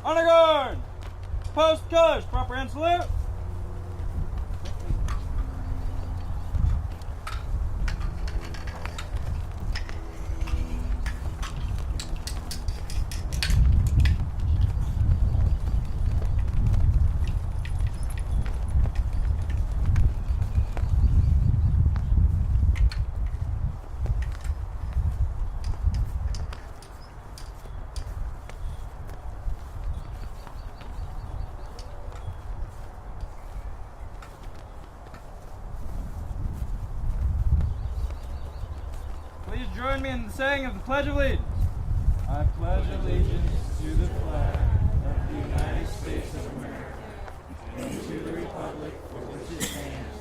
Honor guard! Post colors, proper hand salute. Please join me in the saying of the Pledge of Allegiance. I pledge allegiance to the flag of the United States of America and to the republic for which it stands,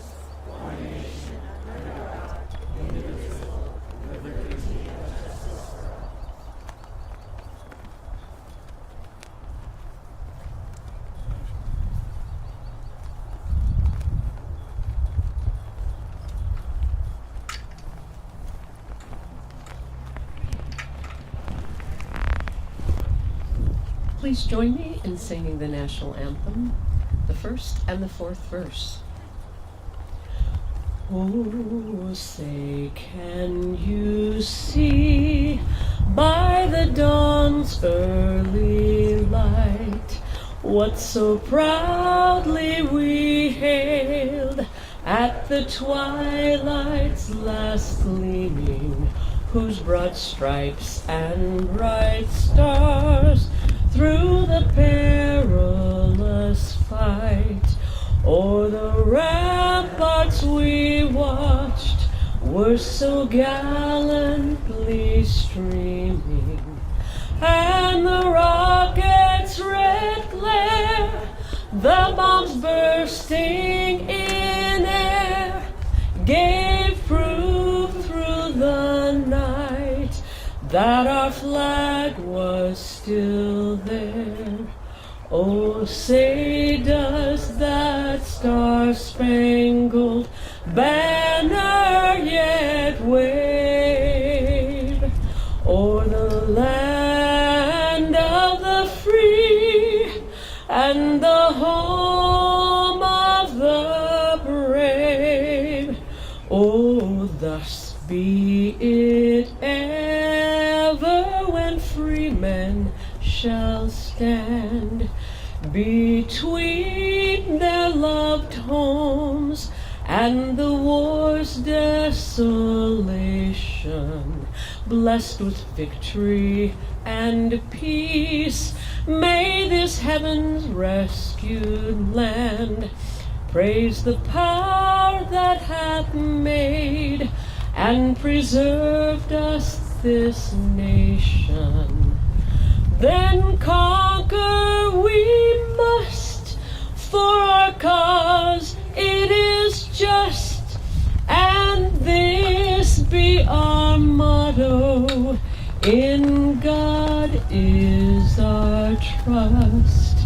one nation, under God, indivisible, with liberty and justice for all. Please join me in singing the national anthem, the first and the fourth verse. Oh, say, can you see by the dawn's early light what so proudly we hailed at the twilight's last gleaming, whose broad stripes and bright stars through the perilous fight o'er the ramparts we watched were so gallantly streaming, and the rocket's red glare, the bombs bursting in air, gave proof through the night that our flag was still there. Oh, say, does that star-spangled banner yet wave o'er the land of the free and the home of the brave? Oh, thus be it ever when free men shall stand between their loved homes and the war's desolation, blessed with victory and peace. May this heaven's rescued land praise the power that hath made and preserved us this nation. Then conquer we must, for our cause it is just, and this be our motto: in God is our trust.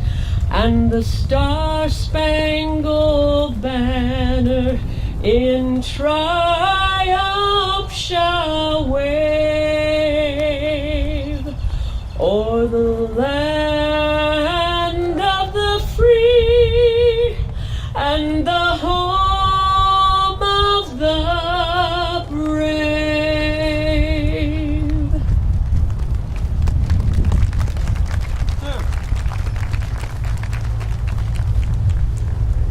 And the star-spangled banner in triumph shall wave o'er the land of the free and the home of the brave.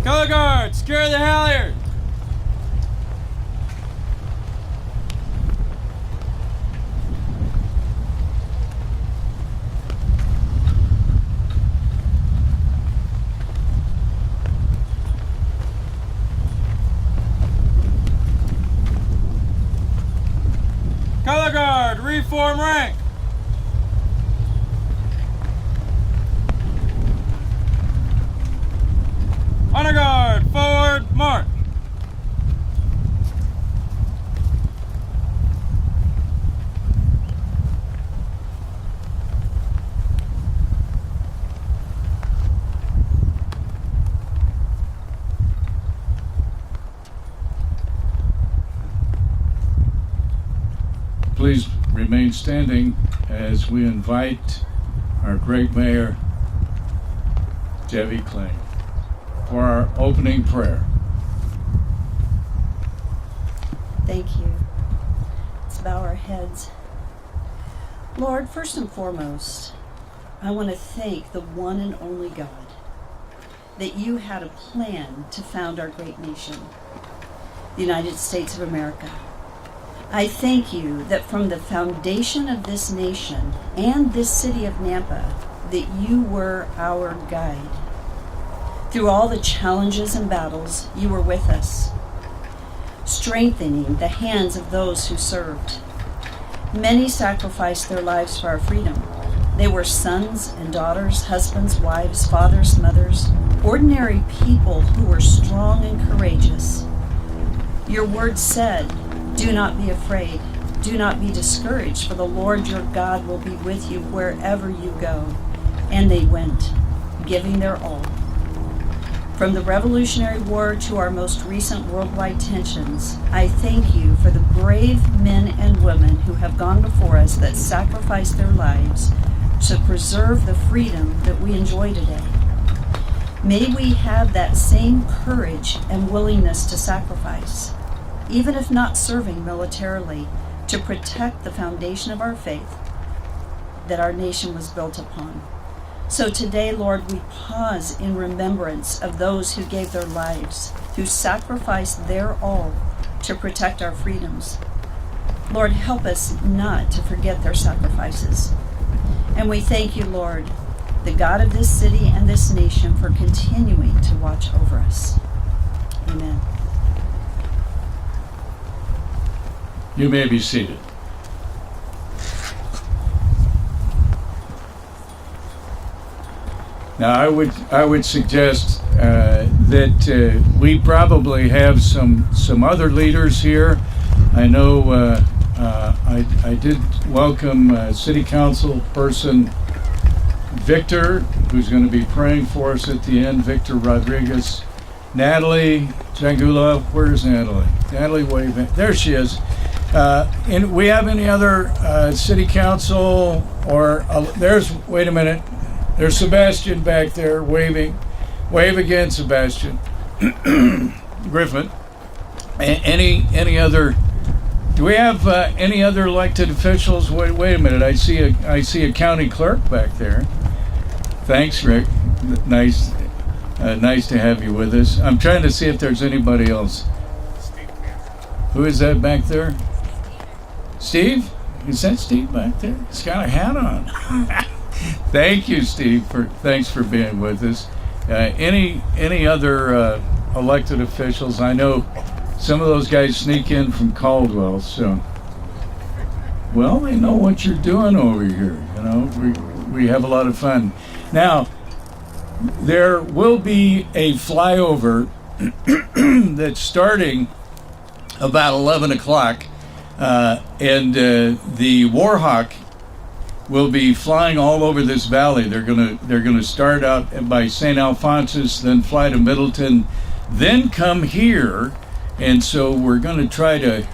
Color guard, secure the halyard. Color guard, reform rank. Honor guard, forward march. Please remain standing as we invite our great mayor, Debbie Kling for our opening prayer. Thank you. Let's bow our heads. Lord, first and foremost, I want to thank the one and only God that you had a plan to found our great nation, the United States of America. I thank you that from the foundation of this nation and this city of Nampa, that you were our guide. Through all the challenges and battles, you were with us, strengthening the hands of those who served. Many sacrificed their lives for our freedom. They were sons and daughters, husbands, wives, fathers, mothers, ordinary people who were strong and courageous. Your word said, "Do not be afraid, do not be discouraged, for the Lord your God will be with you wherever you go." And they went, giving their all. From the Revolutionary War to our most recent worldwide tensions, I thank you for the brave men and women who have gone before us that sacrificed their lives to preserve the freedom that we enjoy today. May we have that same courage and willingness to sacrifice, even if not serving militarily, to protect the foundation of our faith that our nation was built upon. So today, Lord, we pause in remembrance of those who gave their lives, who sacrificed their all to protect our freedoms. Lord, help us not to forget their sacrifices. And we thank you, Lord, the God of this city and this nation, for continuing to watch over us. Amen. You may be seated. Now, I would suggest that we probably have some other leaders here. I know I did welcome City Council person Victor, who's going to be praying for us at the end. Victor Rodriguez, Natalie Jangula. Where's Natalie? Natalie, wave. There she is. And we have any other City Council or wait a minute. There's Sebastian back there waving. Wave again, Sebastian. Griffin. Any other? Do we have any other elected officials? Wait a minute. I see a county clerk back there. Thanks, Rick. Nice to have you with us. I'm trying to see if there's anybody else. Who is that back there? Steve? Is that Steve back there? He's got a hat on. Thank you, Steve. Thanks for being with us. Any other elected officials? I know some of those guys sneak in from Caldwell, so well, they know what you're doing over here. You know, we have a lot of fun. Now, there will be a flyover that's starting about 11 o'clock, and the Warhawk will be flying all over this valley. They're gonna start out by St. Alphonsus, then fly to Middleton, then come here, and so we're gonna try to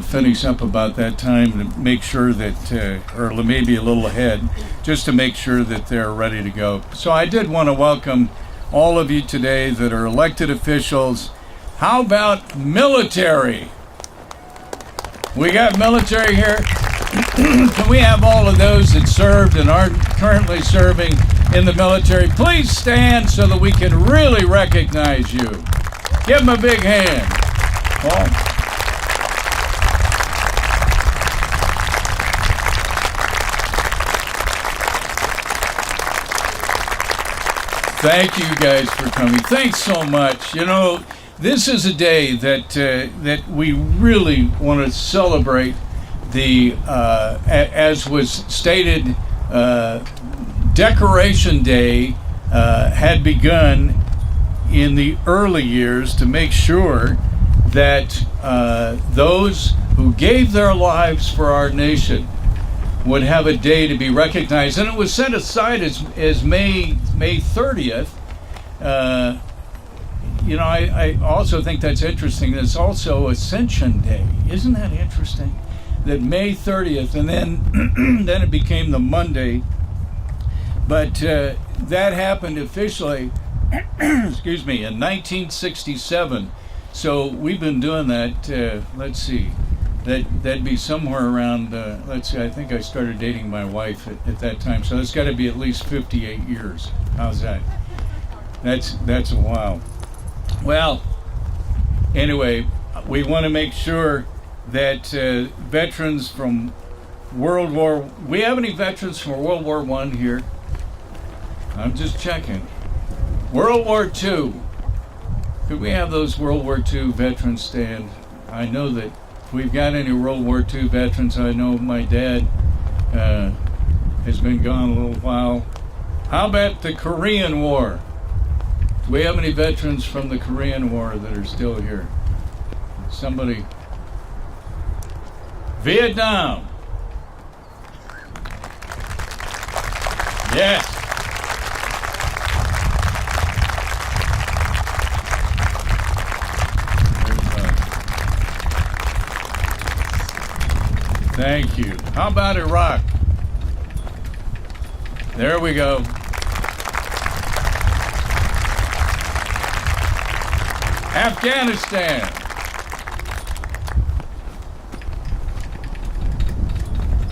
finish up about that time to make sure that, or maybe a little ahead, just to make sure that they're ready to go. So I did want to welcome all of you today that are elected officials. How about military? We got military here. Can we have all of those that served and are currently serving in the military? Please stand so that we can really recognize you. Give them a big hand. Paul. Thank you guys for coming. Thanks so much. You know, this is a day that we really want to celebrate. The as was stated, Decoration Day had begun in the early years to make sure that those who gave their lives for our nation would have a day to be recognized, and it was set aside as May 30th. You know, I also think that's interesting. It's also Ascension Day. Isn't that interesting? That May 30th, and then then it became the Monday But that happened officially, excuse me, in 1967. So we've been doing that, let's see, that'd be somewhere around, let's see, I think I started dating my wife at that time. So it's got to be at least 58 years. How's that? That's a while. Well, anyway, we want to make sure that veterans from World War, we have any veterans from World War I here? I'm just checking. World War II. Could we have those World War II veterans stand? I know that if we've got any World War II veterans, I know my dad has been gone a little while. How about the Korean War? Do we have any veterans from the Korean War that are still here? Somebody. Vietnam. Yes. Thank you. How about Iraq? There we go. Afghanistan.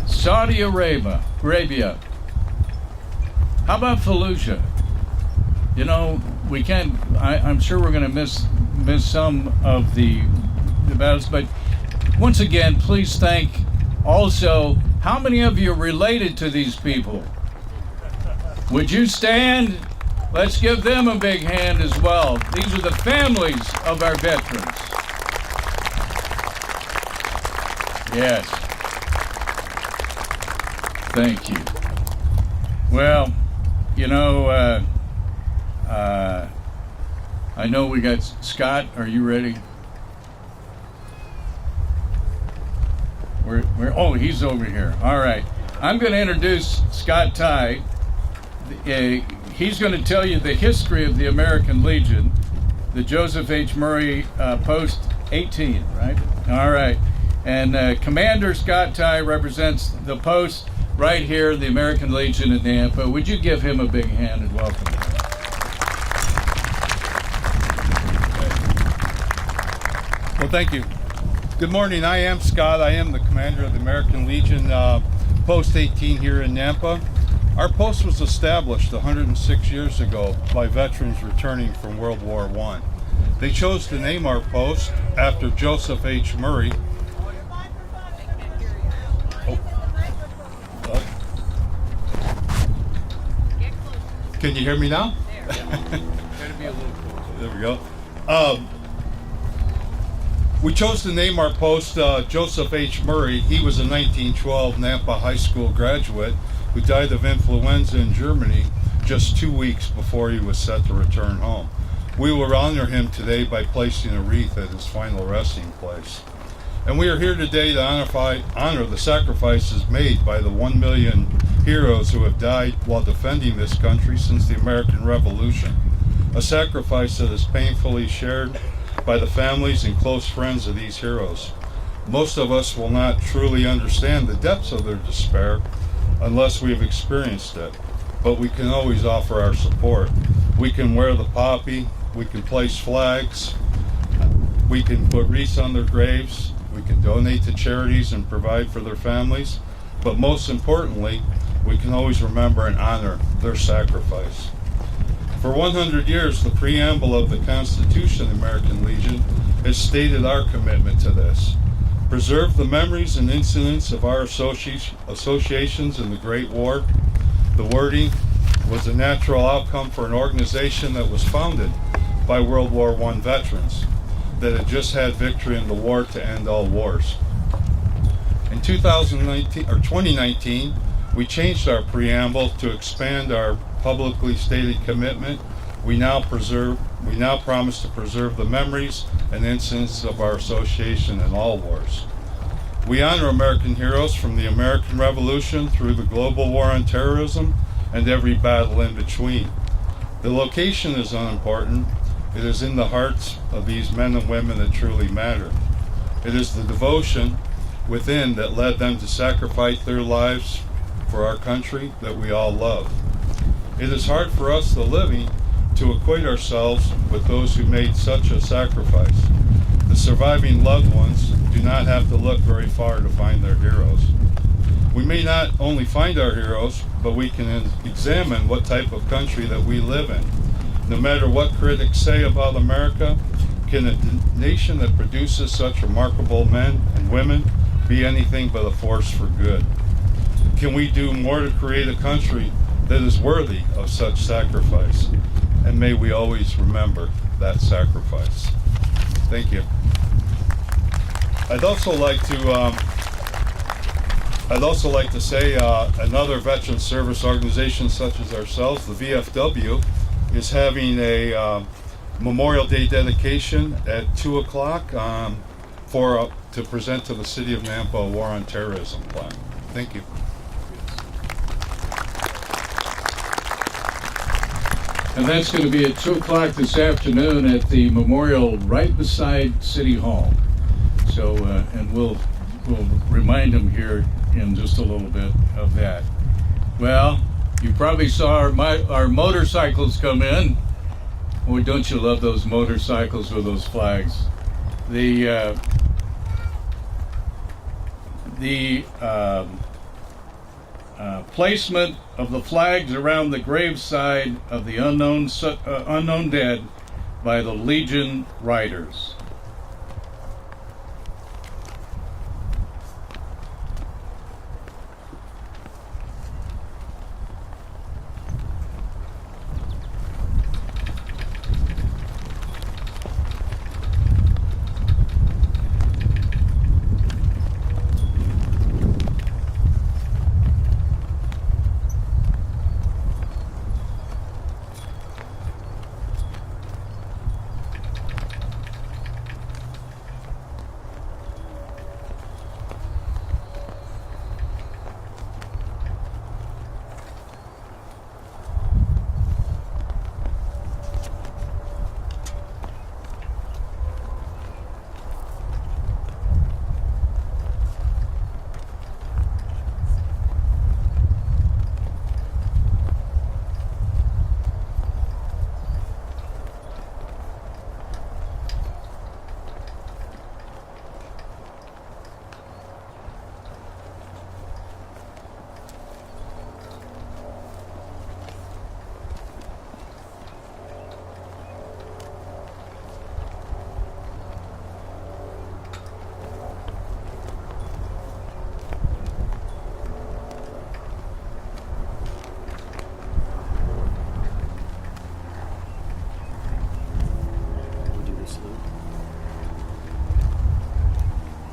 Saudi Arabia. How about Fallujah? You know, we can't. I'm sure we're going to miss some of the battles, but once again, please thank. Also, how many of you are related to these people? Would you stand? Let's give them a big hand as well. These are the families of our veterans. Yes. Thank you. Well, you know, I know we got Scott. Are you ready? Oh, he's over here. All right. I'm going to introduce Scott Tye. He's going to tell you the history of the American Legion, the Joseph H. Murray Post 18, right? All right. And Commander Scott Tye represents the post right here, the American Legion at Nampa. Would you give him a big hand and welcome him? Well, thank you. Good morning. I am Scott. I am the commander of the American Legion Post 18 here in Nampa. Our post was established 106 years ago by veterans returning from World War I. They chose to name our post after Joseph H. Murray. Can you hear me now? There we go. We chose to name our post Joseph H. Murray. He was a 1912 Nampa High School graduate who died of influenza in Germany just 2 weeks before he was set to return home. We will honor him today by placing a wreath at his final resting place. And we are here today to honor the sacrifices made by the 1 million heroes who have died while defending this country since the American Revolution, a sacrifice that is painfully shared by the families and close friends of these heroes. Most of us will not truly understand the depths of their despair unless we have experienced it, but we can always offer our support. We can wear the poppy, we can place flags, we can put wreaths on their graves, we can donate to charities and provide for their families, but most importantly, we can always remember and honor their sacrifice. For 100 years, the preamble of the Constitution of the American Legion has stated our commitment to this. Preserve the memories and incidents of our associations in the Great War. The wording was a natural outcome for an organization that was founded by World War I veterans that had just had victory in the war to end all wars. In 2019, we changed our preamble to expand our publicly stated commitment. We now promise to preserve the memories and incidents of our association in all wars. We honor American heroes from the American Revolution through the global war on terrorism and every battle in between. The location is unimportant. It is in the hearts of these men and women that truly matter. It is the devotion within that led them to sacrifice their lives for our country that we all love. It is hard for us, the living, to equate ourselves with those who made such a sacrifice. The surviving loved ones do not have to look very far to find their heroes. We may not only find our heroes, but we can examine what type of country that we live in. No matter what critics say about America, can a nation that produces such remarkable men and women be anything but a force for good? Can we do more to create a country that is worthy of such sacrifice? And may we always remember that sacrifice. Thank you. I'd also like to say another veteran service organization such as ourselves, the VFW, is having a Memorial Day dedication at 2 o'clock to present to the City of Nampa a War on Terrorism plaque. Thank you. And that's going to be at 2 o'clock this afternoon at the memorial right beside City Hall. So, and we'll remind them here in just a little bit of that. Well, you probably saw our motorcycles come in. Boy, don't you love those motorcycles with those flags? The placement of the flags around the graveside of the unknown dead by the Legion Riders.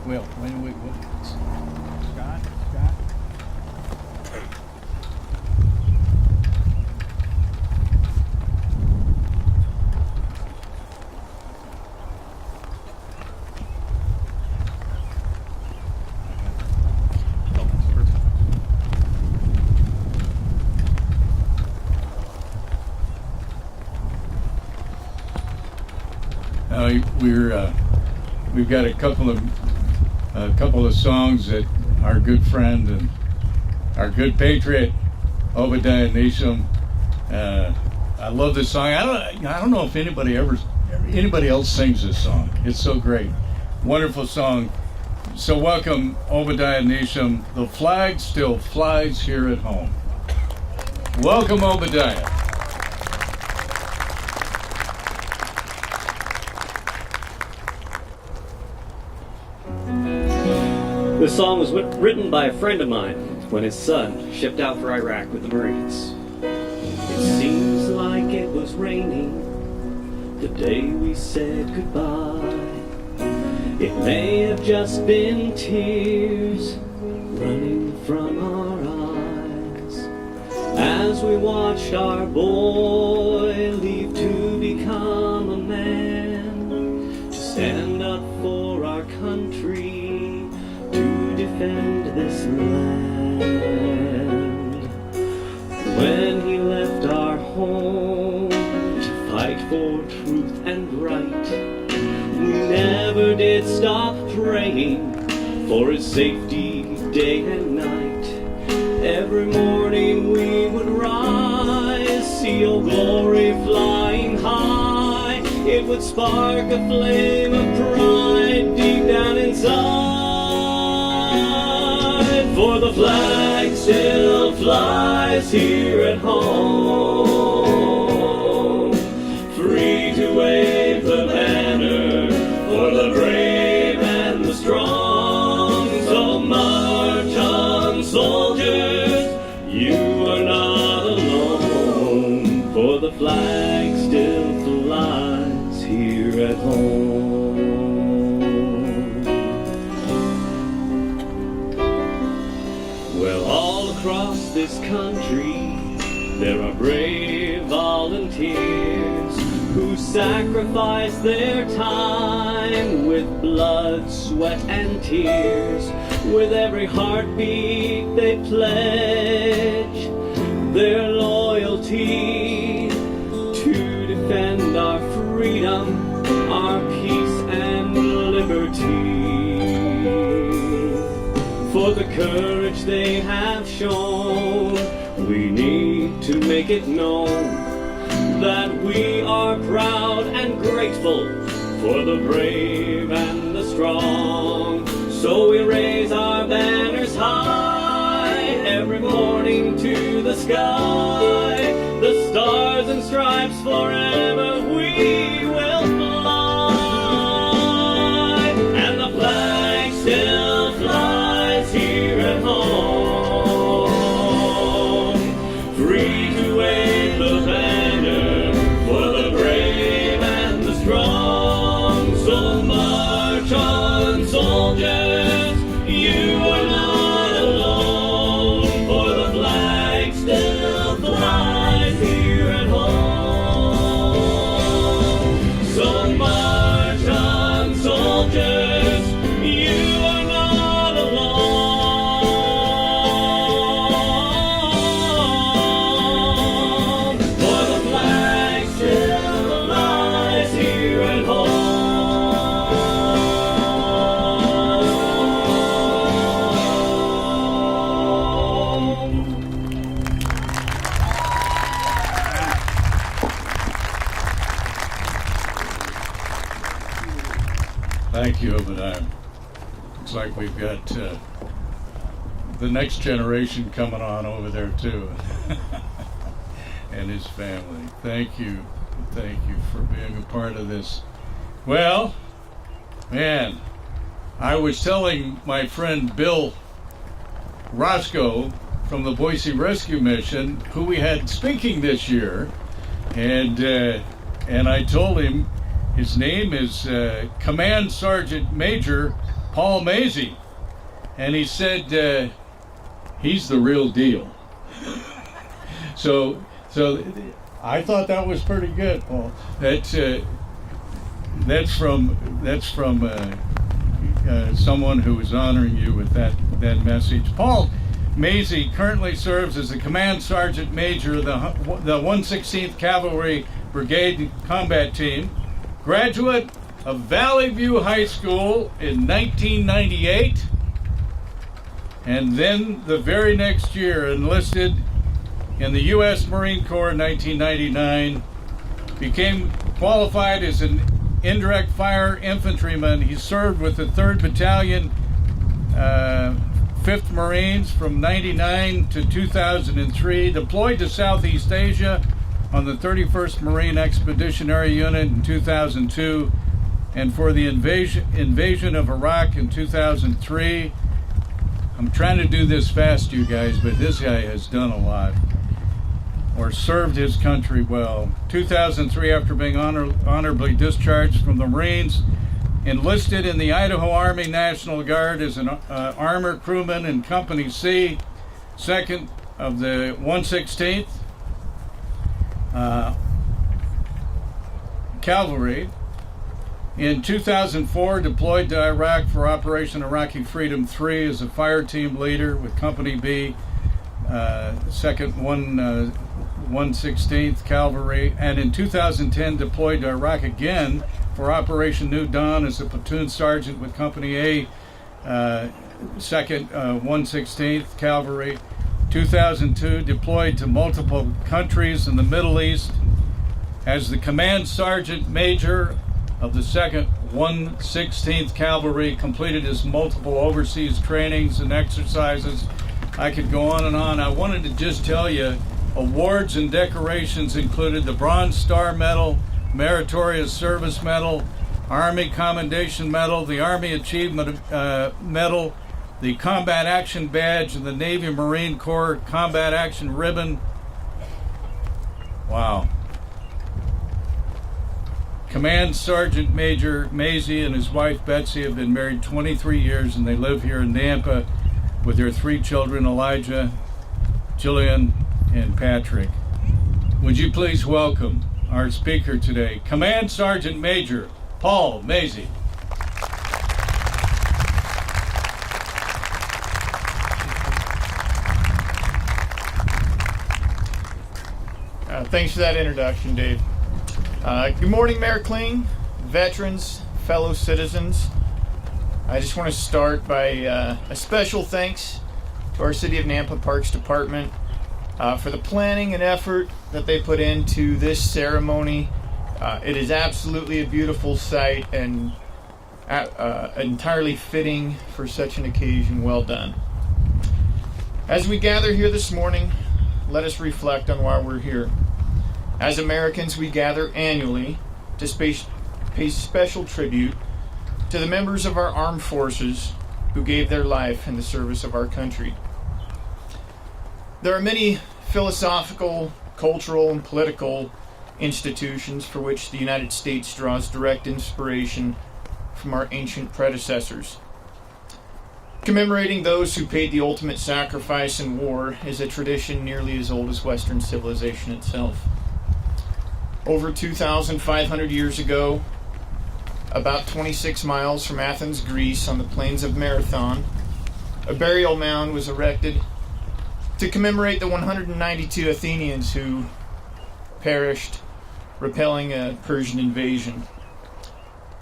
Well, when we Scott. We've got a couple of songs that our good friend and our good patriot Obadiah Nisham. I love this song. I don't know if anybody else sings this song. It's so great, wonderful song. So welcome Obadiah Nisham. The flag still flies here at home. Welcome Obadiah. This song was written by a friend of mine when his son shipped out for Iraq with the Marines. It seems like it was raining the day we said goodbye. It may have just been tears running from our eyes as we watched our boy leave to become a man, to stand up for our country, defend this land. When he left our home to fight for truth and right, we never did stop praying for his safety day and night. Every morning we would rise see your glory flying high, it would spark a flame of pride deep down inside. For the flag still flies here at home, free to wave the banner for the brave and the strong. So march on, soldiers, you are not alone, for the flag still flies here at home. Well, all across this country there are brave volunteers who sacrifice their time with blood, sweat, and tears. With every heartbeat they pledge their loyalty to defend our freedom, our peace, and liberty. For the courage they have shown, we need to make it known that we are proud and grateful for the brave and the strong. So we raise our banners high every morning to the sky. The stars and stripes forever we will fly. And the flag still flies here at home, free to wave the banner for the brave and the strong. So march on, soldiers, you are not alone, for the flag still flies here at home. So march on, soldiers, you are not alone, for the flag still flies here at home. Thank you, Obadiah. Looks like we've got the next generation coming on over there too, and his family. Thank you for being a part of this. Well, man, I was telling my friend Bill Roscoe from the Boise Rescue Mission, who we had speaking this year, and I told him his name is Command Sergeant Major Paul Mazie, and he said he's the real deal. So I thought that was pretty good, Paul. That's from someone who is honoring you with that message. Paul Mazie currently serves as the Command Sergeant Major of the 116th Cavalry Brigade Combat Team, graduate of Valley View High School in 1998, and then the very next year enlisted in the U.S. Marine Corps in 1999, became qualified as an indirect fire infantryman. He served with the 3rd Battalion, 5th Marines from 99 to 2003, deployed to Southeast Asia on the 31st Marine Expeditionary Unit in 2002, and for the invasion of Iraq in 2003. I'm trying to do this fast, you guys, but this guy has done a lot, or served his country well. 2003, after being honorably discharged from the Marines, enlisted in the Idaho Army National Guard as an armor crewman in Company C, 2nd of the 116th Cavalry. In 2004, deployed to Iraq for Operation Iraqi Freedom 3 as a fire team leader with Company B, 2nd 116th Cavalry, and in 2010 deployed to Iraq again for Operation New Dawn as a platoon sergeant with Company A, 2nd 116th Cavalry. 2002, deployed to multiple countries in the Middle East as the Command Sergeant Major of the 2nd 116th Cavalry, completed his multiple overseas trainings and exercises. I could go on and on. I wanted to just tell you, awards and decorations included the Bronze Star Medal, Meritorious Service Medal, Army Commendation Medal, the Army Achievement Medal, the Combat Action Badge, and the Navy Marine Corps Combat Action Ribbon. Wow. Command Sergeant Major Maisie and his wife Betsy have been married 23 years, and they live here in Nampa with their 3 children, Elijah, Jillian, and Patrick. Would you please welcome our speaker today, Command Sergeant Major Paul Maisie. Thanks for that introduction, Dave. Good morning, Mayor Kling, veterans, fellow citizens. I just want to start by a special thanks to our City of Nampa Parks Department for the planning and effort that they put into this ceremony. It is absolutely a beautiful sight and entirely fitting for such an occasion. Well done. As we gather here this morning, let us reflect on why we're here. As Americans, we gather annually to pay special tribute to the members of our armed forces who gave their life in the service of our country. There are many philosophical, cultural, and political institutions for which the United States draws direct inspiration from our ancient predecessors. Commemorating those who paid the ultimate sacrifice in war is a tradition nearly as old as Western civilization itself. Over 2,500 years ago, about 26 miles from Athens, Greece, on the plains of Marathon, a burial mound was erected to commemorate the 192 Athenians who perished repelling a Persian invasion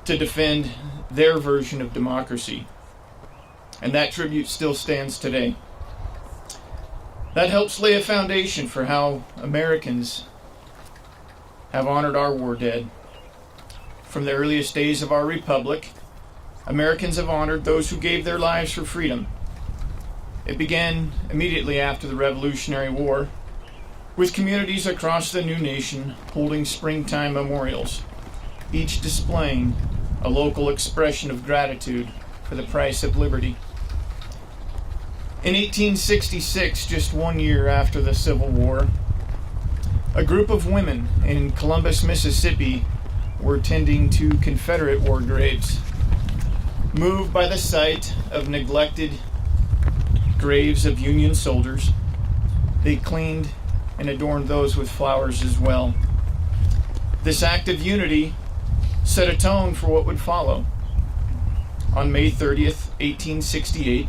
to defend their version of democracy. And that tribute still stands today. That helps lay a foundation for how Americans have honored our war dead. From the earliest days of our republic, Americans have honored those who gave their lives for freedom. It began immediately after the Revolutionary War, with communities across the new nation holding springtime memorials, each displaying a local expression of gratitude for the price of liberty. In 1866, just 1 year after the Civil War, a group of women in Columbus, Mississippi were tending to Confederate war graves. Moved by the sight of neglected graves of Union soldiers, they cleaned and adorned those with flowers as well. This act of unity set a tone for what would follow. On May 30th, 1868,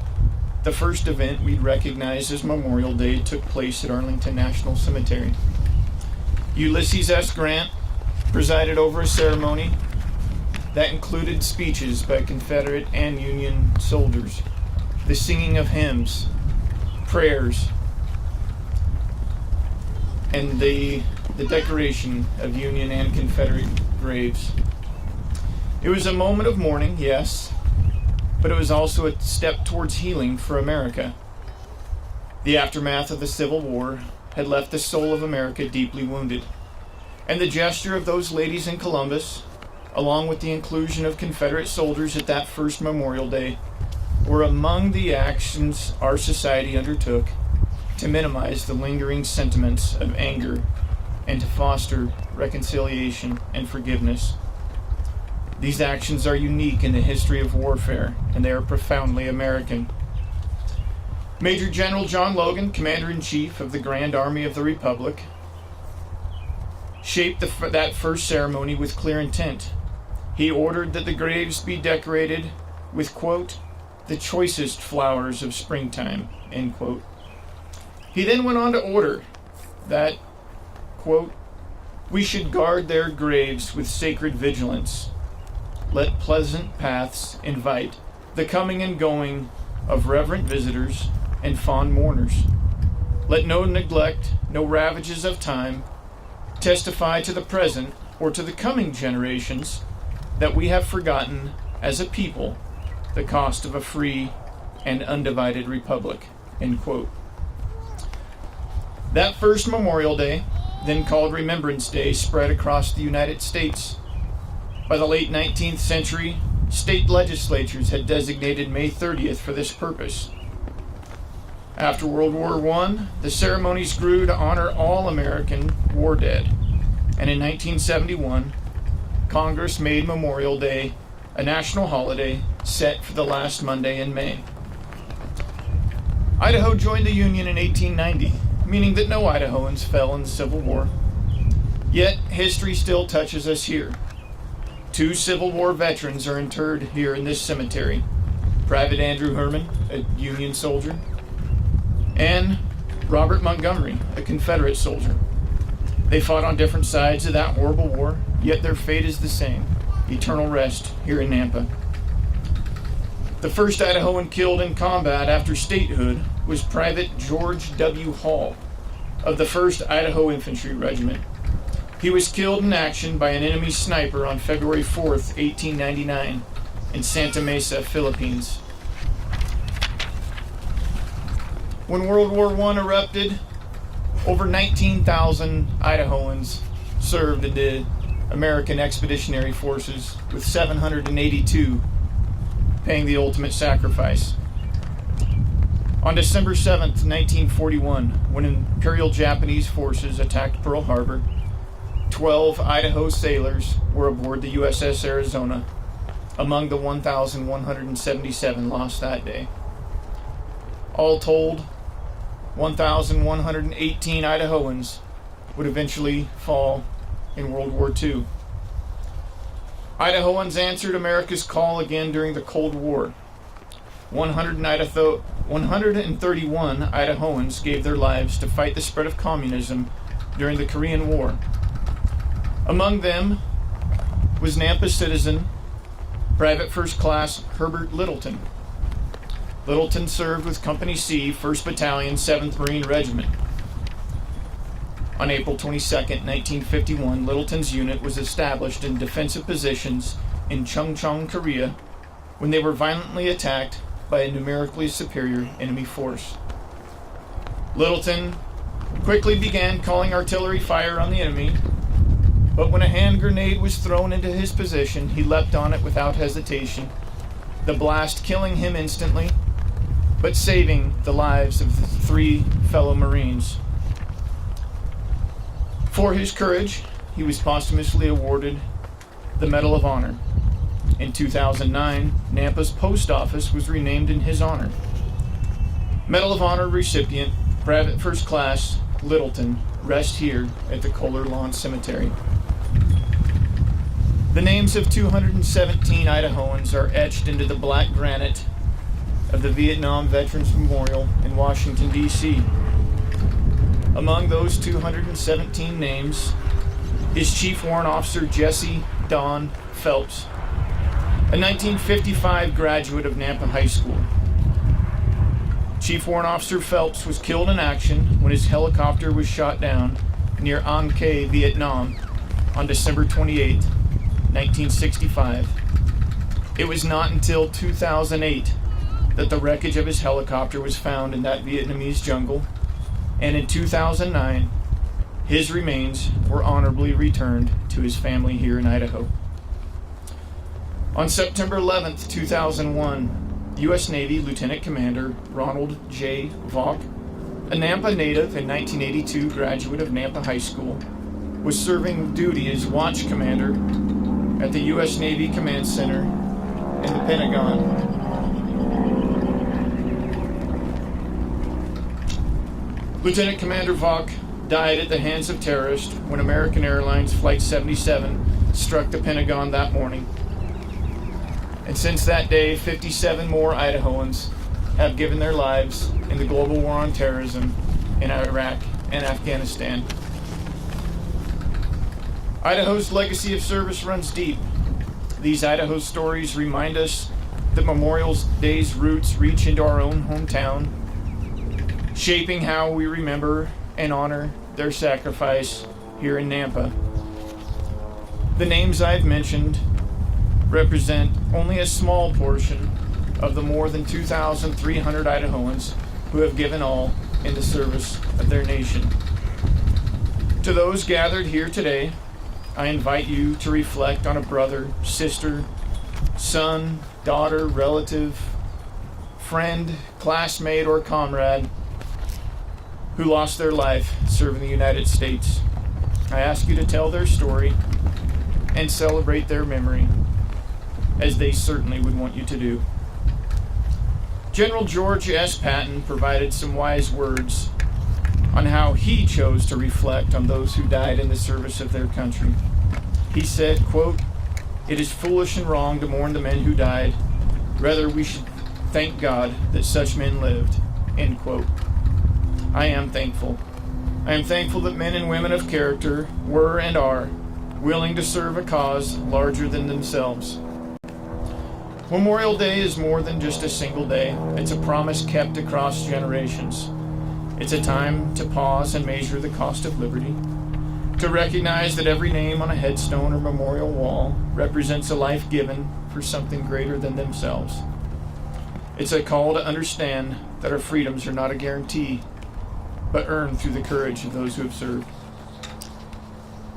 the first event we'd recognize as Memorial Day took place at Arlington National Cemetery. Ulysses S. Grant presided over a ceremony that included speeches by Confederate and Union soldiers, the singing of hymns, prayers, and the decoration of Union and Confederate graves. It was a moment of mourning, yes, but it was also a step towards healing for America. The aftermath of the Civil War had left the soul of America deeply wounded, and the gesture of those ladies in Columbus, along with the inclusion of Confederate soldiers at that first Memorial Day, were among the actions our society undertook to minimize the lingering sentiments of anger and to foster reconciliation and forgiveness. These actions are unique in the history of warfare, and they are profoundly American. Major General John Logan, Commander-in-Chief of the Grand Army of the Republic, shaped that first ceremony with clear intent. He ordered that the graves be decorated with, quote, the choicest flowers of springtime, end quote. He then went on to order that, quote, we should guard their graves with sacred vigilance. Let pleasant paths invite the coming and going of reverent visitors and fond mourners. Let no neglect, no ravages of time testify to the present or to the coming generations that we have forgotten as a people the cost of a free and undivided republic." End quote. That first Memorial Day, then called Remembrance Day, spread across the United States. By the late 19th century, state legislatures had designated May 30th for this purpose. After World War I, the ceremonies grew to honor all American war dead, and in 1971, Congress made Memorial Day a national holiday set for the last Monday in May. Idaho joined the Union in 1890, meaning that no Idahoans fell in the Civil War. Yet, history still touches us here. 2 Civil War veterans are interred here in this cemetery. Private Andrew Herman, a Union soldier, and Robert Montgomery, a Confederate soldier. They fought on different sides of that horrible war, yet their fate is the same: eternal rest here in Nampa. The first Idahoan killed in combat after statehood was Private George W. Hall of the 1st Idaho Infantry Regiment. He was killed in action by an enemy sniper on February 4th, 1899, in Santa Mesa, Philippines. When World War I erupted, over 19,000 Idahoans served in the American Expeditionary Forces, with 782 paying the ultimate sacrifice. On December 7th, 1941, when Imperial Japanese forces attacked Pearl Harbor, 12 Idaho sailors were aboard the USS Arizona, among the 1,177 lost that day. All told, 1,118 Idahoans would eventually fall in World War II. Idahoans answered America's call again during the Cold War. 131 Idahoans gave their lives to fight the spread of communism during the Korean War. Among them was Nampa citizen, Private First Class Herbert Littleton. Littleton served with Company C, 1st Battalion, 7th Marine Regiment. On April 22, 1951, Littleton's unit was established in defensive positions in Chungcheong, Korea, when they were violently attacked by a numerically superior enemy force. Littleton quickly began calling artillery fire on the enemy, but when a hand grenade was thrown into his position, he leapt on it without hesitation, the blast killing him instantly, but saving the lives of the 3 fellow Marines. For his courage, he was posthumously awarded the Medal of Honor. In 2009, Nampa's post office was renamed in his honor. Medal of Honor recipient, Private First Class Littleton, rests here at the Kohler Lawn Cemetery. The names of 217 Idahoans are etched into the black granite of the Vietnam Veterans Memorial in Washington, D.C. Among those 217 names is Chief Warrant Officer Jesse Don Phelps, a 1955 graduate of Nampa High School. Chief Warrant Officer Phelps was killed in action when his helicopter was shot down near An Khie, Vietnam, on December 28, 1965. It was not until 2008 that the wreckage of his helicopter was found in that Vietnamese jungle, and in 2009, his remains were honorably returned to his family here in Idaho. On September 11, 2001, U.S. Navy Lieutenant Commander Ronald J. Vaughn, a Nampa native and 1982 graduate of Nampa High School, was serving duty as watch commander at the U.S. Navy Command Center in the Pentagon. Lieutenant Commander Vaughn died at the hands of terrorists when American Airlines Flight 77 struck the Pentagon that morning. And since that day, 57 more Idahoans have given their lives in the global war on terrorism in Iraq and Afghanistan. Idaho's legacy of service runs deep. These Idaho stories remind us that Memorial Day's roots reach into our own hometown, shaping how we remember and honor their sacrifice here in Nampa. The names I've mentioned represent only a small portion of the more than 2,300 Idahoans who have given all in the service of their nation. To those gathered here today, I invite you to reflect on a brother, sister, son, daughter, relative, friend, classmate, or comrade who lost their life serving the United States. I ask you to tell their story and celebrate their memory, as they certainly would want you to do. General George S. Patton provided some wise words on how he chose to reflect on those who died in the service of their country. He said, quote, "It is foolish and wrong to mourn the men who died. Rather, we should thank God that such men lived," end quote. I am thankful. I am thankful that men and women of character were and are willing to serve a cause larger than themselves. Memorial Day is more than just a single day. It's a promise kept across generations. It's a time to pause and measure the cost of liberty, to recognize that every name on a headstone or memorial wall represents a life given for something greater than themselves. It's a call to understand that our freedoms are not a guarantee, but earned through the courage of those who have served.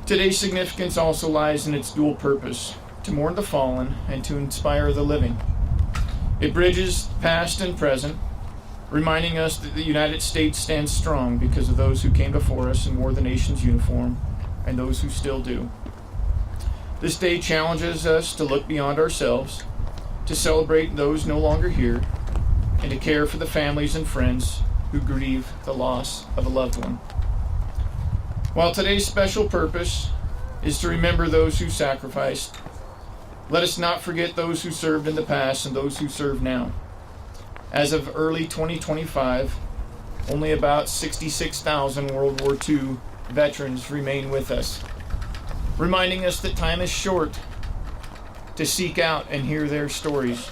Today's significance also lies in its dual purpose: to mourn the fallen and to inspire the living. It bridges past and present, reminding us that the United States stands strong because of those who came before us and wore the nation's uniform, and those who still do. This day challenges us to look beyond ourselves, to celebrate those no longer here, and to care for the families and friends who grieve the loss of a loved one. While today's special purpose is to remember those who sacrificed, let us not forget those who served in the past and those who serve now. As of early 2025, only about 66,000 World War II veterans remain with us, reminding us that time is short to seek out and hear their stories.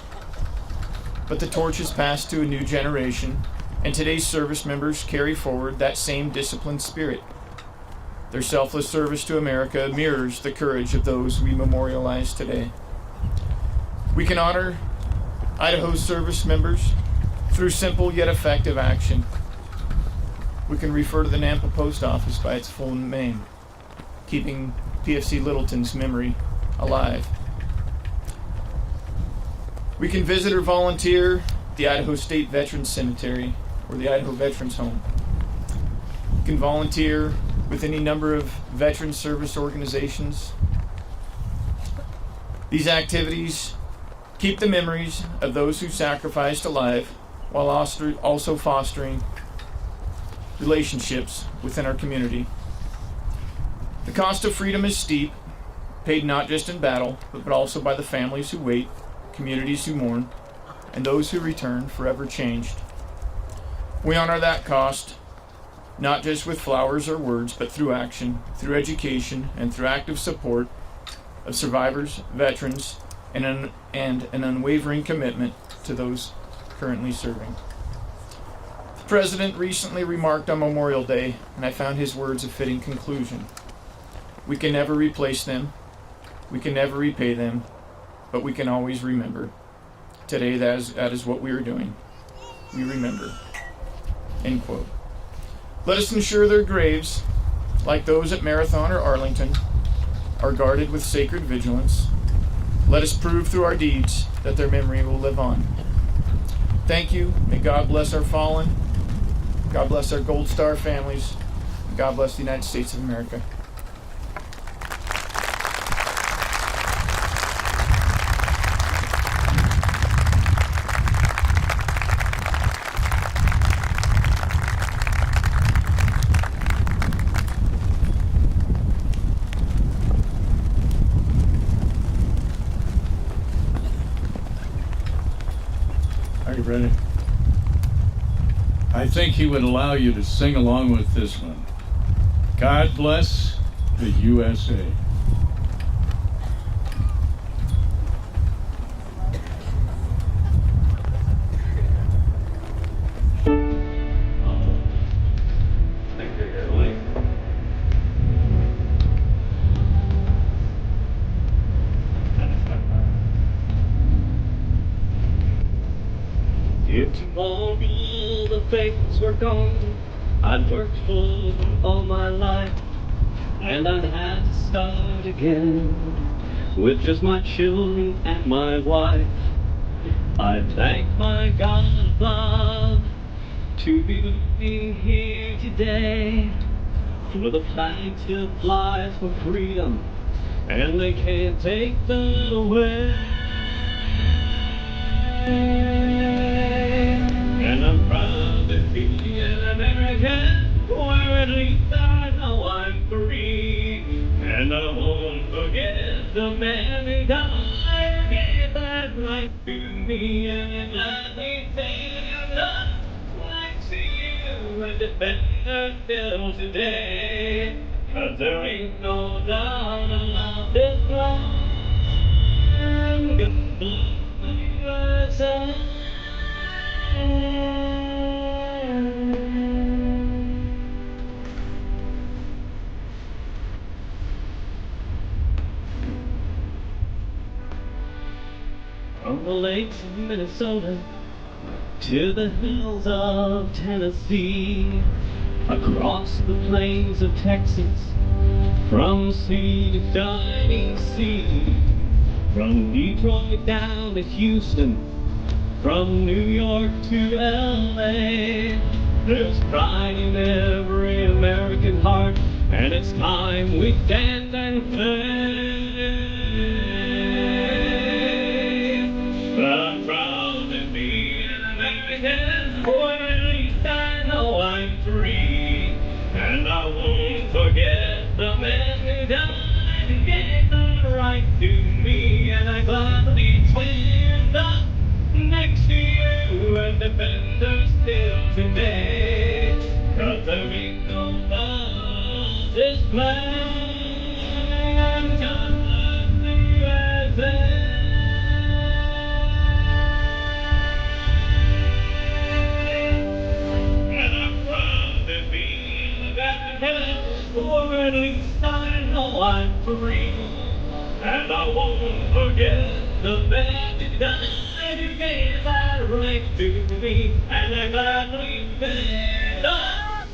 But the torch is passed to a new generation, and today's service members carry forward that same disciplined spirit. Their selfless service to America mirrors the courage of those we memorialize today. We can honor Idaho's service members through simple yet effective action. We can refer to the Nampa Post Office by its full name, keeping PFC Littleton's memory alive. We can visit or volunteer the Idaho State Veterans Cemetery or the Idaho Veterans Home. We can volunteer with any number of veteran service organizations. These activities keep the memories of those who sacrificed alive, while also fostering relationships within our community. The cost of freedom is steep, paid not just in battle, but also by the families who wait, communities who mourn, and those who return forever changed. We honor that cost, not just with flowers or words, but through action, through education, and through active support of survivors, veterans, and an unwavering commitment to those currently serving. The President recently remarked on Memorial Day, and I found his words a fitting conclusion. We can never replace them, we can never repay them, but we can always remember. Today, that is what we are doing. We remember. End quote. Let us ensure their graves, like those at Marathon or Arlington, are guarded with sacred vigilance. Let us prove through our deeds that their memory will live on. Thank you. May God bless our fallen. God bless our Gold Star families. And God bless the United States of America. Are you ready? I think he would allow you to sing along with this one. God bless the USA. If tomorrow the things were gone, I'd worked for all my life, and I'd have to start again with just my children and my wife. I thank my God above to be living here today, for the flag still flies for freedom, and they can't take that away. And I'm proud to be an American, where at least I know I'm free. And I won't forget the man who died, gave that right to me, and gladly stand up like to you and defend her still today. 'Cause there ain't no doubt about this land. USA. From the lakes of Minnesota to the hills of Tennessee, across the plains of Texas, from sea to shining sea, from Detroit down to Houston, from New York to LA, there's pride in every American heart, and it's time we stand and play. But I'm proud to be an American, for at least I know I'm free. And I won't forget the man who died and gave the right to me, and I gladly stand up next to you and defend her still today. 'Cause there ain't no love this land, God bless the USA. And I'm proud to be that man, for at least I know I'm free. And I won't forget the man who died, who gave that right to me, and I gladly stand up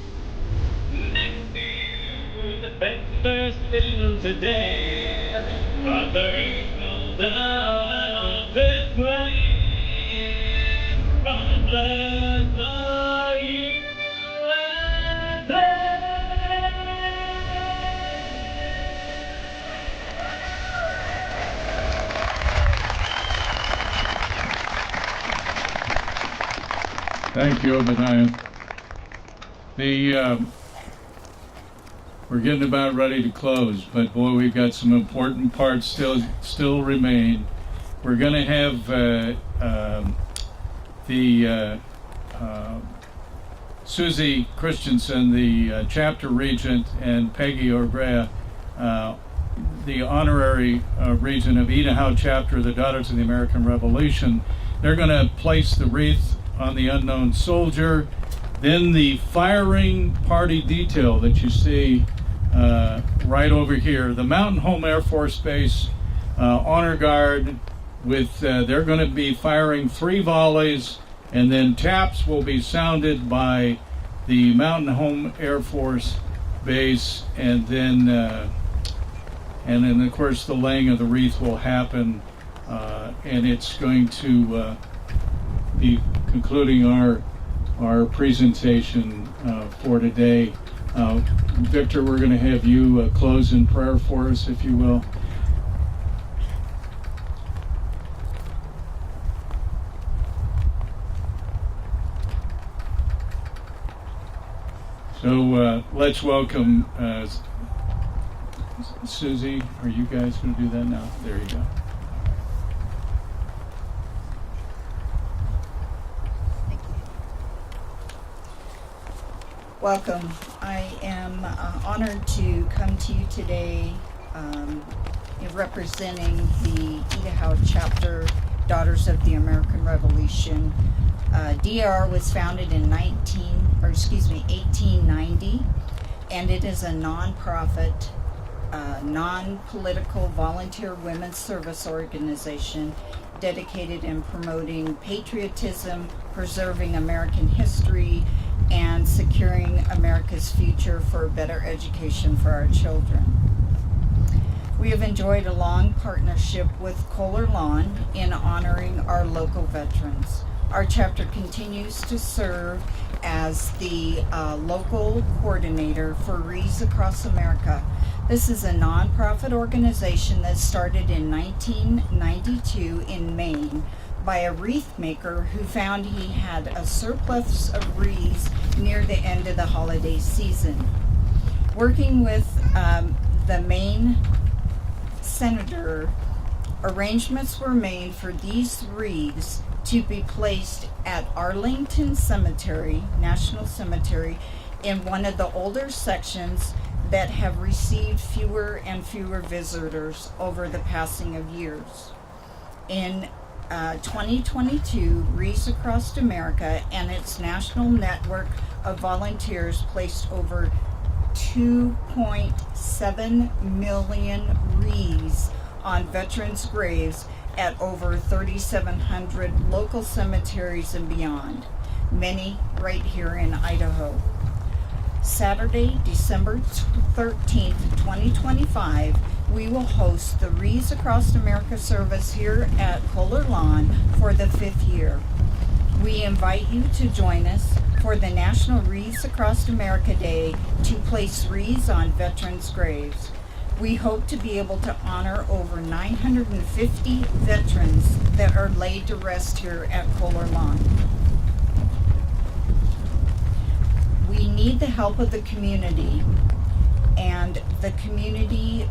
next to you and defend her still today. But there ain't no doubt this way. God bless the USA. Thank you, Obadiah. We're getting about ready to close, but boy, we've got some important parts still remain. We're going to have Susie Christensen, the chapter regent, and Peggy Orbrea, the honorary regent of Idaho chapter of the Daughters of the American Revolution. They're going to place the wreath on the unknown soldier. Then the firing party detail that you see right over here, the Mountain Home Air Force Base Honor Guard, with they're going to be firing 3 volleys, and then taps will be sounded by the Mountain Home Air Force Base, and then of course the laying of the wreath will happen, and it's going to be concluding our presentation for today. Victor, we're going to have you close in prayer for us, if you will. So let's welcome Susie. Are you guys going to do that now? There you go. Welcome. I am honored to come to you today representing the Idaho chapter, Daughters of the American Revolution. DR was founded in 1890, and it is a nonprofit, non-political volunteer women's service organization dedicated in promoting patriotism, preserving American history, and securing America's future for a better education for our children. We have enjoyed a long partnership with Kohler Lawn in honoring our local veterans. Our chapter continues to serve as the local coordinator for Wreaths Across America. This is a nonprofit organization that started in 1992 in Maine by a wreath maker who found he had a surplus of wreaths near the end of the holiday season. Working with the Maine senator, arrangements were made for these wreaths to be placed at Arlington Cemetery, National Cemetery, in one of the older sections that have received fewer and fewer visitors over the passing of years. In 2022, Wreaths Across America and its national network of volunteers placed over 2.7 million wreaths on veterans' graves at over 3,700 local cemeteries and beyond, many right here in Idaho. Saturday, December 13th, 2025, we will host the Wreaths Across America service here at Kohler Lawn for the 5th year. We invite you to join us for the National Wreaths Across America Day to place wreaths on veterans' graves. We hope to be able to honor over 950 veterans that are laid to rest here at Kohler Lawn. We need the help of the community, and the community,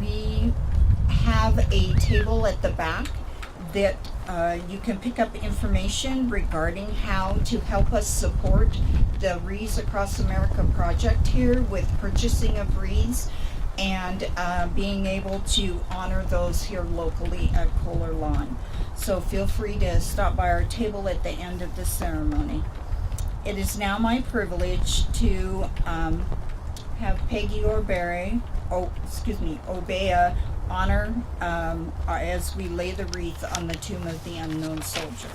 we have a table at the back that you can pick up information regarding how to help us support the Wreaths Across America project here with purchasing of wreaths and being able to honor those here locally at Kohler Lawn. So feel free to stop by our table at the end of the ceremony. It is now my privilege to have Peggy Obea honor as we lay the wreath on the tomb of the unknown soldier.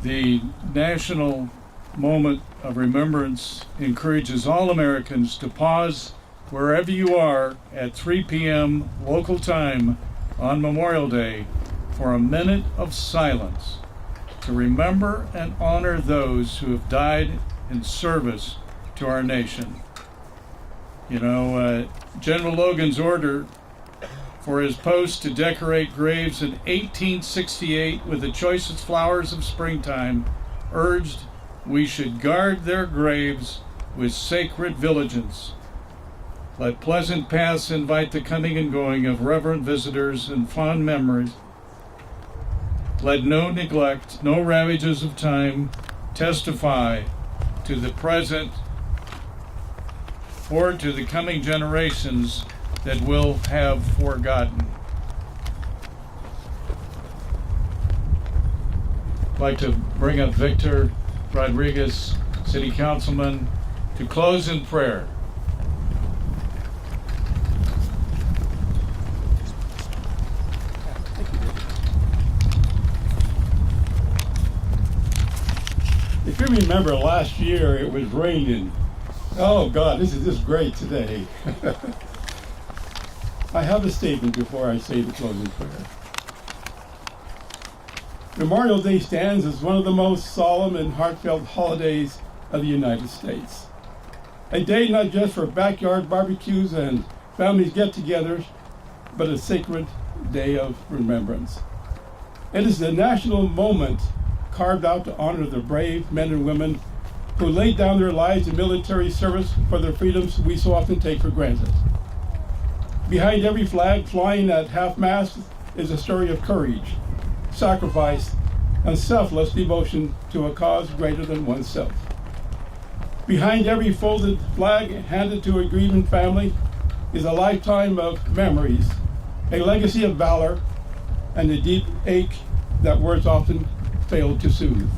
The national moment of remembrance encourages all Americans to pause wherever you are at 3 p.m. local time on Memorial Day for a minute of silence to remember and honor those who have died in service to our nation. You know, General Logan's order for his post to decorate graves in 1868 with the choicest flowers of springtime urged we should guard their graves with sacred vigilance. Let pleasant paths invite the coming and going of reverent visitors and fond memories. Let no neglect, no ravages of time testify to the present or to the coming generations that will have forgotten. I'd like to bring up Victor Rodriguez, City Councilman, to close in prayer. If you remember last year, it was raining. Oh God, this is just great today. I have a statement before I say the closing prayer. Memorial Day stands as one of the most solemn and heartfelt holidays of the United States. A day not just for backyard barbecues and families get-togethers, but a sacred day of remembrance. It is the national moment carved out to honor the brave men and women who laid down their lives in military service for the freedoms we so often take for granted. Behind every flag flying at half-mast is a story of courage, sacrifice, and selfless devotion to a cause greater than oneself. Behind every folded flag handed to a grieving family is a lifetime of memories, a legacy of valor, and a deep ache that words often fail to soothe.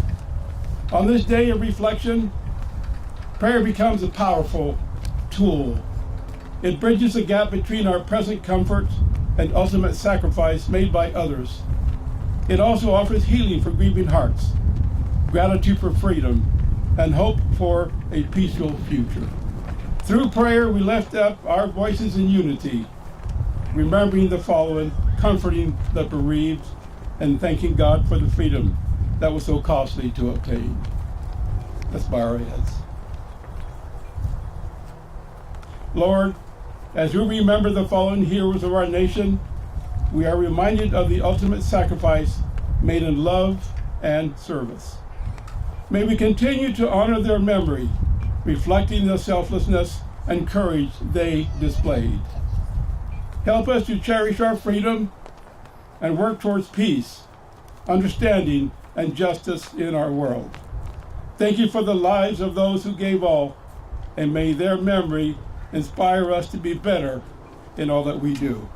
On this day of reflection, prayer becomes a powerful tool. It bridges the gap between our present comfort and ultimate sacrifice made by others. It also offers healing for grieving hearts, gratitude for freedom, and hope for a peaceful future. Through prayer, we lift up our voices in unity, remembering the fallen, comforting the bereaved, and thanking God for the freedom that was so costly to obtain. Let's bow our heads. Lord, as we remember the fallen heroes of our nation, we are reminded of the ultimate sacrifice made in love and service. May we continue to honor their memory, reflecting the selflessness and courage they displayed. Help us to cherish our freedom and work towards peace, understanding, and justice in our world. Thank you for the lives of those who gave all, and may their memory inspire us to be better in all that we do.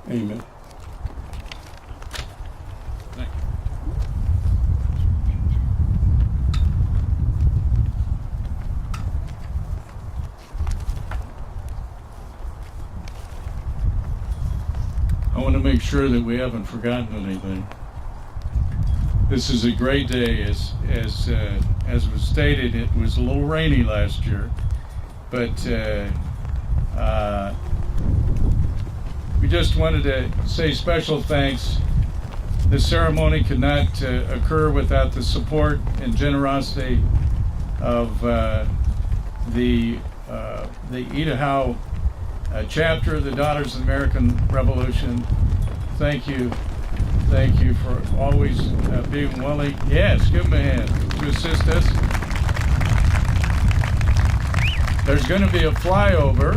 Amen. I want to make sure that we haven't forgotten anything. This is a great day. As was stated, it was a little rainy last year, but we just wanted to say special thanks. This ceremony could not occur without the support and generosity of the Idaho chapter of the Daughters of the American Revolution. Thank you for always being willing, yes, give them a hand, to assist us. There's going to be a flyover.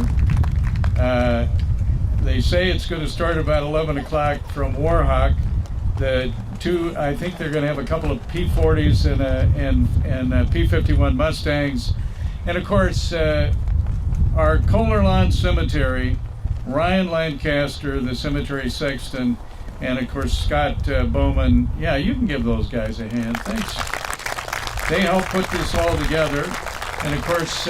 They say it's going to start about 11 o'clock from Warhawk. I think they're going to have a couple of P-40s and P-51 Mustangs. And of course, our Kohler Lawn Cemetery, Ryan Lancaster, the cemetery sexton, and of course Scott Bowman. Yeah, you can give those guys a hand. Thanks. They helped put this all together. And of course,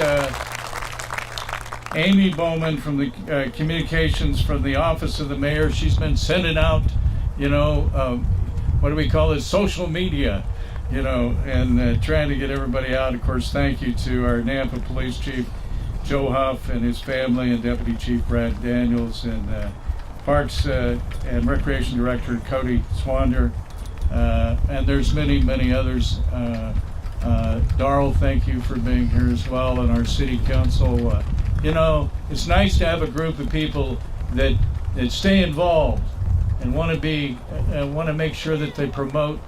Amy Bowman from the communications from the office of the mayor. She's been sending out, what do we call it, social media, and trying to get everybody out. Of course, thank you to our Nampa Police Chief, Joe Huff, and his family, and Deputy Chief Brad Daniels, and Parks and Recreation Director Cody Swander, and there's many, many others. Darrell, thank you for being here as well, and our City Council. It's nice to have a group of people that stay involved and want to make sure that they promote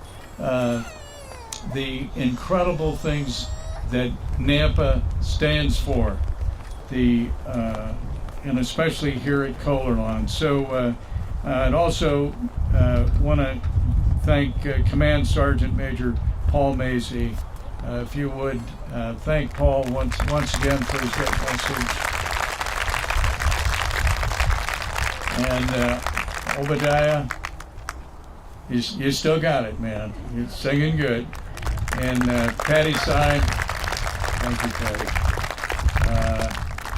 the incredible things that Nampa stands for, and especially here at Kohler Lawn. So I'd also want to thank Command Sergeant Major Paul Macy. If you would thank Paul once again for his great message. And Obadiah, you still got it, man. You're singing good. And Patty Side, thank you, Patty.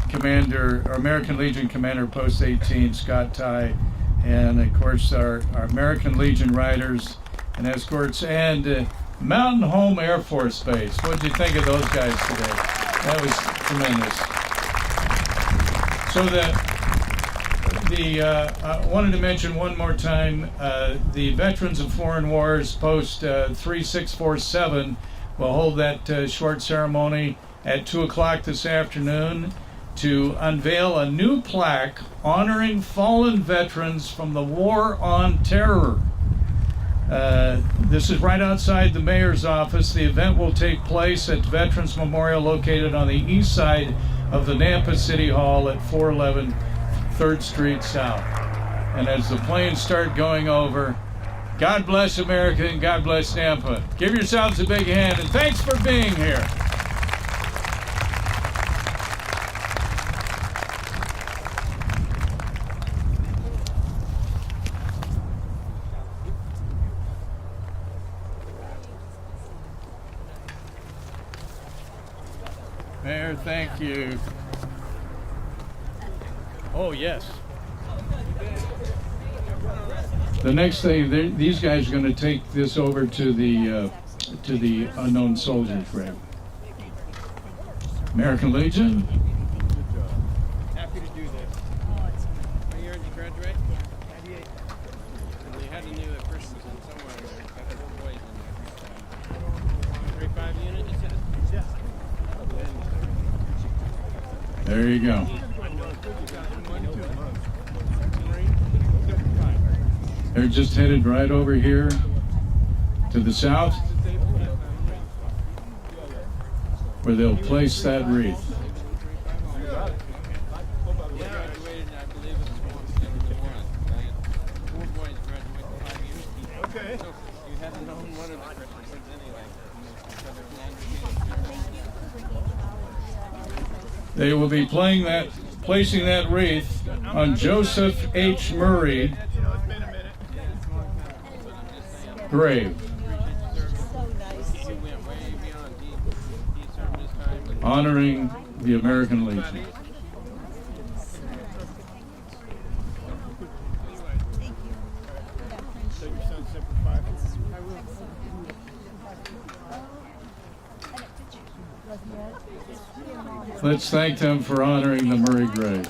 Commander, or American Legion Commander, Post 18, Scott Ty, and of course our American Legion riders and escorts, and Mountain Home Air Force Base. What did you think of those guys today? That was tremendous. So I wanted to mention one more time, the Veterans of Foreign Wars Post 3647 will hold that short ceremony at 2 o'clock this afternoon to unveil a new plaque honoring fallen veterans from the War on Terror. This is right outside the mayor's office. The event will take place at Veterans Memorial located on the east side of the Nampa City Hall at 411 3rd Street South. And as the planes start going over, God bless America and God bless Nampa. Give yourselves a big hand and thanks for being here. Mayor, thank you. Oh, yes. The next thing, these guys are going to take this over to the unknown soldiers grave. American Legion. Happy to do this. What year did you graduate? 98. And you had to knew that Chris was in somewhere in there. Got the whole boys in there. 35 unit, you said? Yeah. There you go. They're just headed right over here to the south, where they'll place that wreath. Okay. You hadn't known one of the Christmases anyway. They will be placing that wreath on Joseph H. Murray grave, honoring the American Legion. Let's thank them for honoring the Murray grave.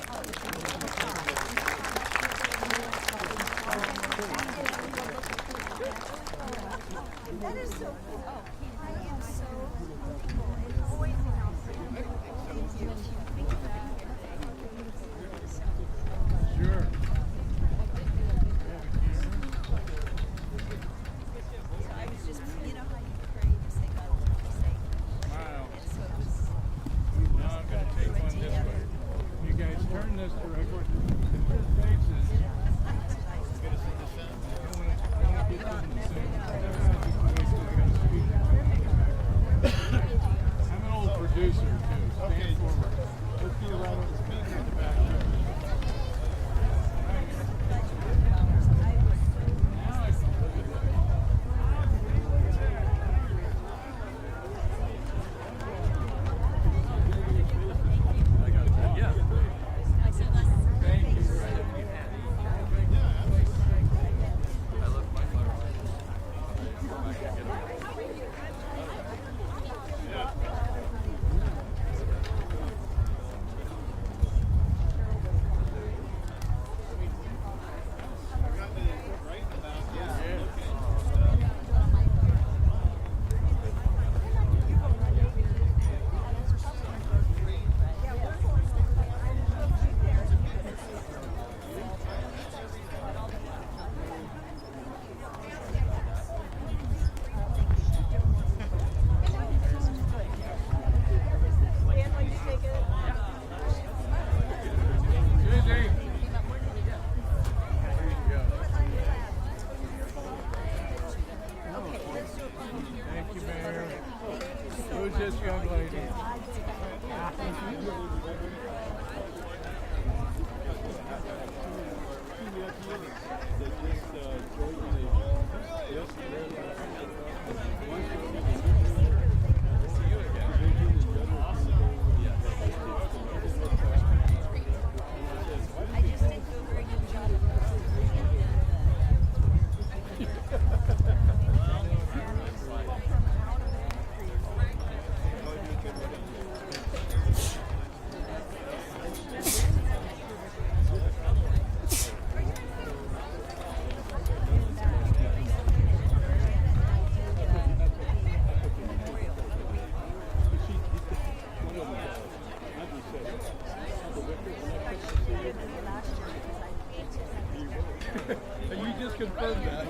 You just confirmed that.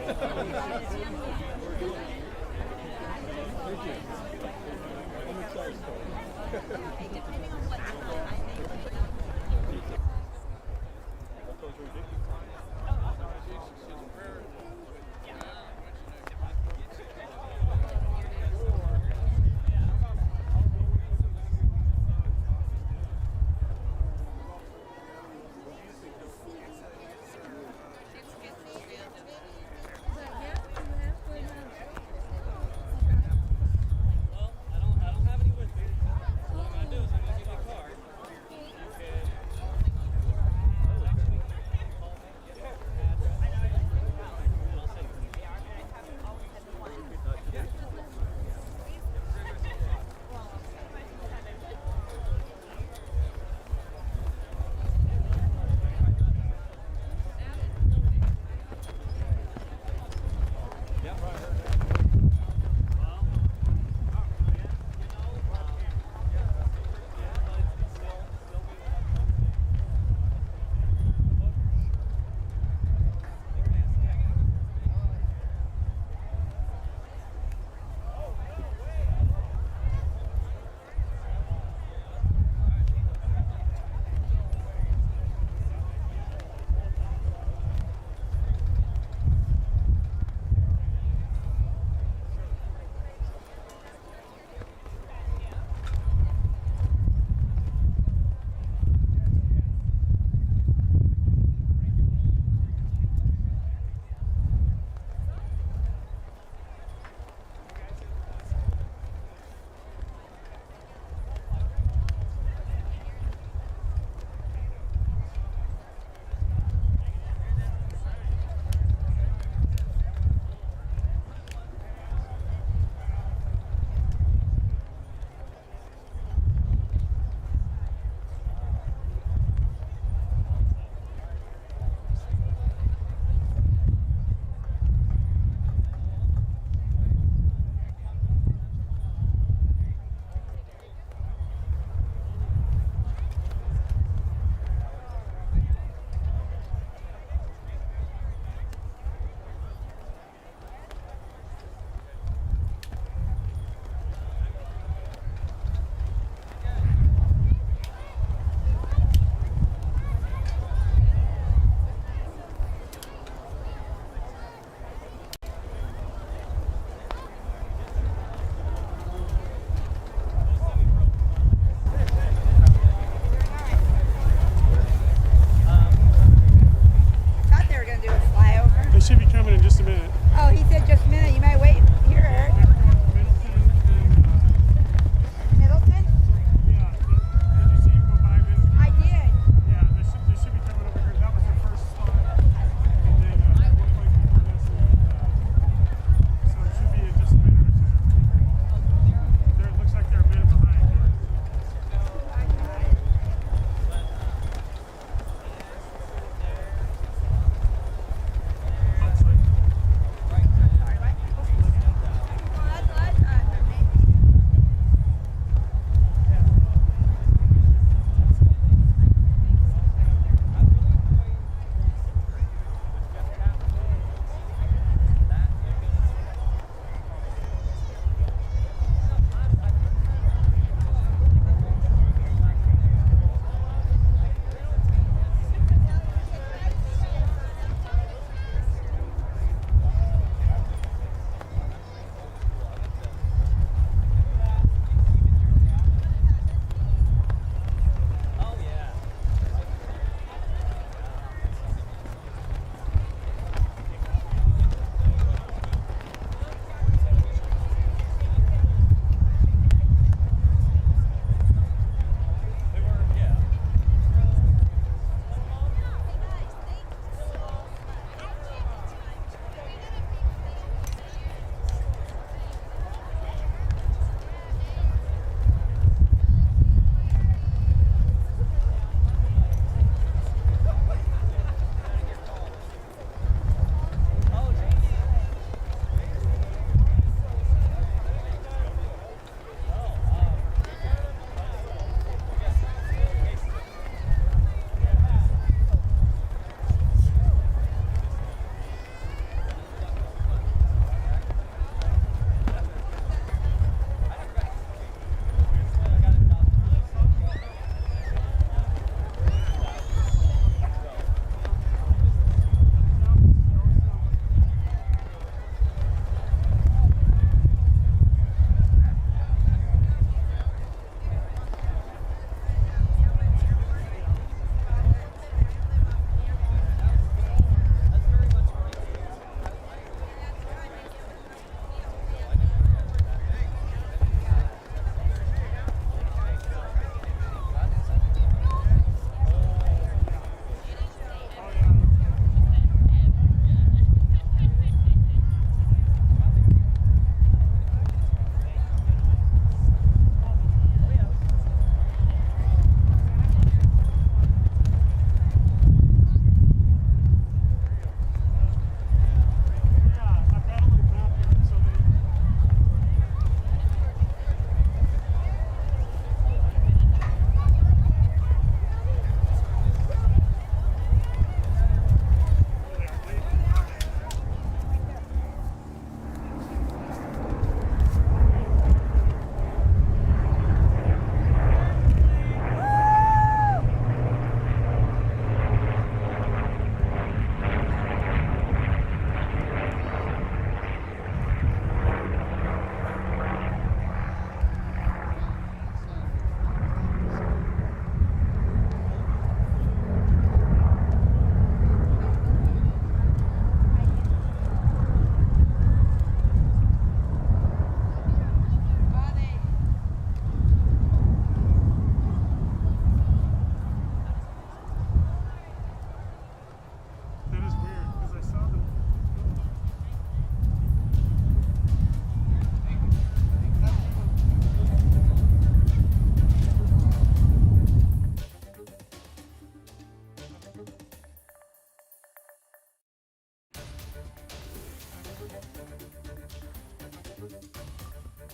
Thank you. I'm excited.